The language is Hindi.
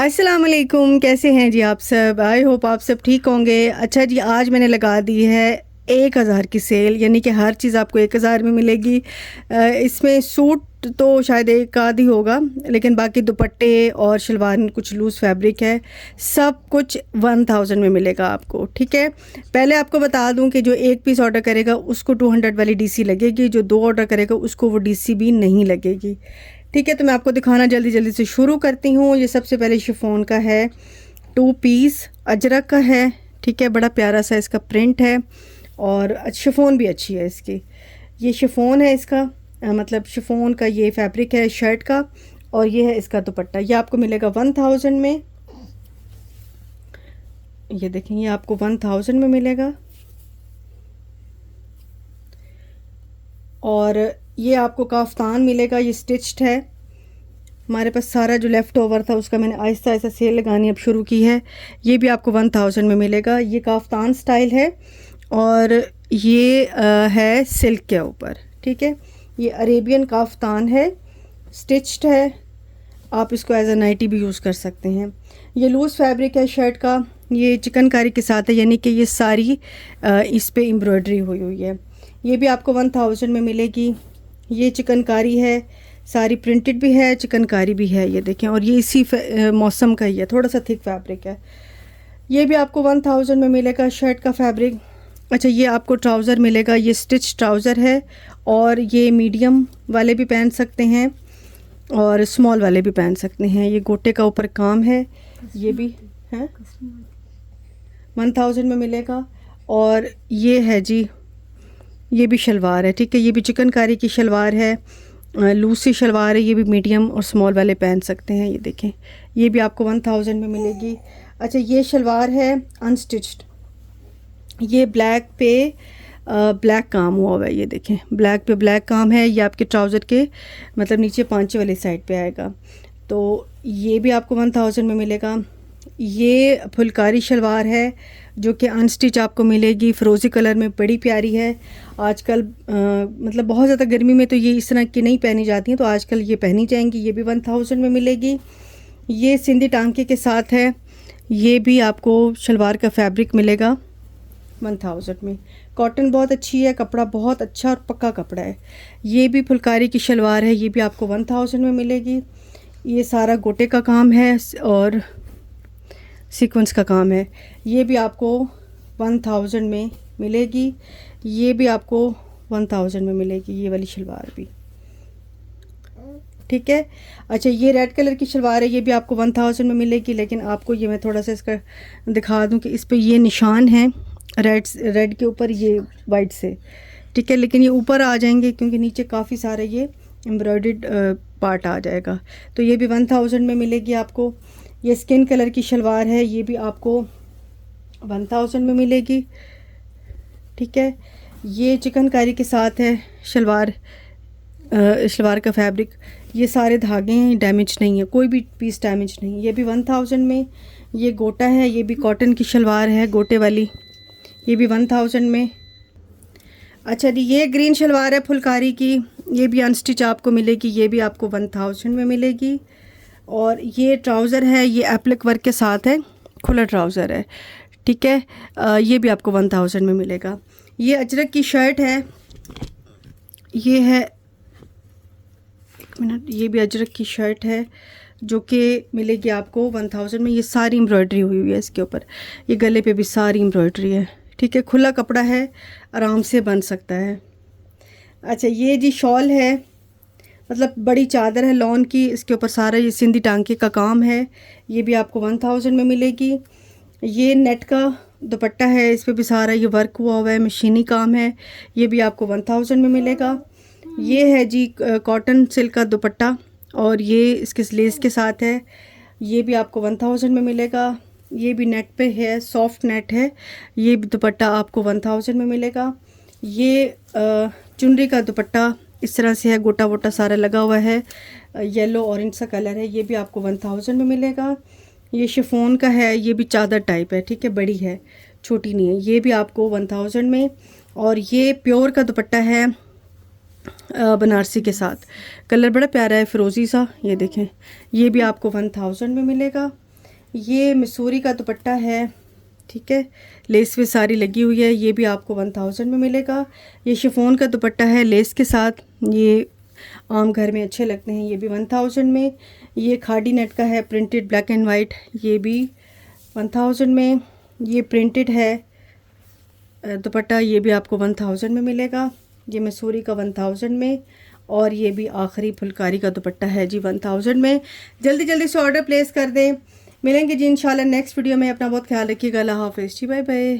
अस्सलाम वालेकुम, कैसे हैं जी आप सब। आई होप आप सब ठीक होंगे। अच्छा जी, आज मैंने लगा दी है 1000 की सेल, यानी कि हर चीज़ आपको 1000 में मिलेगी। इसमें सूट तो शायद एक आध ही होगा, लेकिन बाकी दुपट्टे और शलवार में कुछ लूज़ फैब्रिक है, सब कुछ 1000 में मिलेगा आपको। ठीक है, पहले आपको बता दूं कि जो एक पीस ऑर्डर करेगा उसको 200 वाली डीसी लगेगी, जो दो ऑर्डर करेगा उसको वो डीसी भी नहीं लगेगी। ठीक है, तो मैं आपको दिखाना जल्दी जल्दी से शुरू करती हूँ। ये सबसे पहले शिफॉन का है, 2 पीस अजरक का है। ठीक है, बड़ा प्यारा सा इसका प्रिंट है और शिफॉन भी अच्छी है इसकी। ये शिफॉन है इसका, मतलब शिफॉन का ये फैब्रिक है शर्ट का, और ये है इसका दुपट्टा। ये आपको मिलेगा 1000 में। ये देखें, ये आपको 1000 में मिलेगा। और ये आपको काफ्तान मिलेगा, ये स्टिच्ड है। हमारे पास सारा जो लेफ़्ट ओवर था उसका मैंने आहिस्ता आहिस्ता सेल लगानी अब शुरू की है। ये भी आपको 1000 में मिलेगा। ये काफ्तान स्टाइल है और ये है सिल्क के ऊपर। ठीक है, ये अरेबियन काफ्तान है, स्टिच्ड है। आप इसको एज अ नाइटी भी यूज़ कर सकते हैं। ये लूज़ फैब्रिक है शर्ट का, ये चिकनकारी के साथ है, यानी कि ये सारी इस पे एम्ब्रॉयडरी हुई हुई है। ये भी आपको 1000 में मिलेगी। ये चिकनकारी है, सारी प्रिंटेड भी है, चिकनकारी भी है। ये देखें, और ये इसी मौसम का ही है, थोड़ा सा थिक फैब्रिक है। ये भी आपको 1000 में मिलेगा शर्ट का फैब्रिक। अच्छा, ये आपको ट्राउज़र मिलेगा, ये स्टिच ट्राउज़र है, और ये मीडियम वाले भी पहन सकते हैं और स्मॉल वाले भी पहन सकते हैं। ये गोटे का ऊपर काम है, ये भी है 1000 में मिलेगा। और ये है जी, ये भी शलवार है। ठीक है, ये भी चिकनकारी की शलवार है, लूज सी शलवार है। ये भी मीडियम और स्मॉल वाले पहन सकते हैं। ये देखें, ये भी आपको 1000 में मिलेगी। अच्छा, ये शलवार है अनस्टिच्ड, ये ब्लैक पे ब्लैक काम हुआ हुआ है। ये देखें, ब्लैक पे ब्लैक काम है। ये आपके ट्राउज़र के मतलब नीचे पांचे वाली साइड पे आएगा, तो ये भी आपको 1000 में मिलेगा। ये फुलकारी शलवार है जो कि अनस्टिच आपको मिलेगी, फ़िरोज़ी कलर में, बड़ी प्यारी है। आजकल मतलब बहुत ज़्यादा गर्मी में तो ये इस तरह की नहीं पहनी जाती हैं, तो आजकल ये पहनी जाएंगी। ये भी 1000 में मिलेगी। ये सिंधी टांके के साथ है। ये भी आपको शलवार का फैब्रिक मिलेगा 1000 में। कॉटन बहुत अच्छी है, कपड़ा बहुत अच्छा और पक्का कपड़ा है। ये भी फुलकारी की शलवार है, ये भी आपको 1000 में मिलेगी। ये सारा गोटे का काम है और सीक्वेंस का काम है। ये भी आपको 1000 में मिलेगी। ये भी आपको 1000 में मिलेगी, ये वाली शलवार भी। ठीक है। अच्छा, ये रेड कलर की शलवार है, ये भी आपको 1000 में मिलेगी, लेकिन आपको ये मैं थोड़ा सा इसका दिखा दूं कि इस पे ये निशान है रेड के ऊपर, ये वाइट से। ठीक है, लेकिन ये ऊपर आ जाएंगे क्योंकि नीचे काफ़ी सारे ये एम्ब्रॉयडर्ड पार्ट आ जाएगा। तो ये भी 1000 में मिलेगी आपको। ये स्किन कलर की शलवार है, ये भी आपको 1000 में मिलेगी। ठीक है, ये चिकनकारी के साथ है शलवार, शलवार का फैब्रिक। ये सारे धागे हैं, डैमेज नहीं है, कोई भी पीस डैमेज नहीं। ये भी 1000 में। ये गोटा है, ये भी कॉटन की शलवार है गोटे वाली, ये भी 1000 में। अच्छा जी, ये ग्रीन शलवार है फुलकारी की, ये भी अनस्टिच आपको मिलेगी, ये भी आपको 1000 में मिलेगी। और ये ट्राउज़र है, ये एप्लिक वर्क के साथ है, खुला ट्राउज़र है। ठीक है, ये भी आपको 1000 में मिलेगा। ये अजरक की शर्ट है, ये है, एक मिनट, ये भी अजरक की शर्ट है जो कि मिलेगी आपको 1000 में। ये सारी एम्ब्रॉयडरी हुई हुई है इसके ऊपर, ये गले पे भी सारी एम्ब्रॉयडरी है। ठीक है, खुला कपड़ा है, आराम से बन सकता है। अच्छा, ये जी शॉल है, मतलब बड़ी चादर है लॉन की, इसके ऊपर सारा ये सिंधी टांके का काम है, ये भी आपको 1000 में मिलेगी। ये नेट का दुपट्टा है, इस पे भी सारा ये वर्क हुआ हुआ है, मशीनी काम है, ये भी आपको 1000 में मिलेगा। ये है जी कॉटन सिल्क का दुपट्टा, और ये इसके लेस के साथ है, ये भी आपको 1000 में मिलेगा। ये भी नेट पे है, सॉफ्ट नेट है, ये भी दुपट्टा आपको 1000 में मिलेगा। ये चुनरी का दुपट्टा इस तरह से है, गोटा वोटा सारा लगा हुआ है, येलो ऑरेंज सा कलर है, ये भी आपको 1000 में मिलेगा। ये शिफॉन का है, ये भी चादर टाइप है। ठीक है, बड़ी है, छोटी नहीं है, ये भी आपको 1000 में। और ये प्योर का दुपट्टा है बनारसी के साथ, कलर बड़ा प्यारा है, फ़िरोज़ी सा, ये देखें, ये भी आपको 1000 में मिलेगा। ये मसूरी का दुपट्टा है, ठीक है, लेस भी सारी लगी हुई है, ये भी आपको 1000 में मिलेगा। ये शिफॉन का दुपट्टा है लेस के साथ, ये आम घर में अच्छे लगते हैं, ये भी 1000 में। ये खाड़ी नेट का है प्रिंटेड ब्लैक एंड वाइट, ये भी 1000 में। ये प्रिंटेड है दुपट्टा, ये भी आपको 1000 में मिलेगा। ये मसूरी का 1000 में। और ये भी आखिरी फुलकारी का दुपट्टा है जी 1000 में। जल्दी जल्दी से ऑर्डर प्लेस कर दें। मिलेंगे जी इंशाल्लाह नेक्स्ट वीडियो में। अपना बहुत ख्याल रखिएगा। अल्लाह हाफ़िज़ जी, बाय बाय।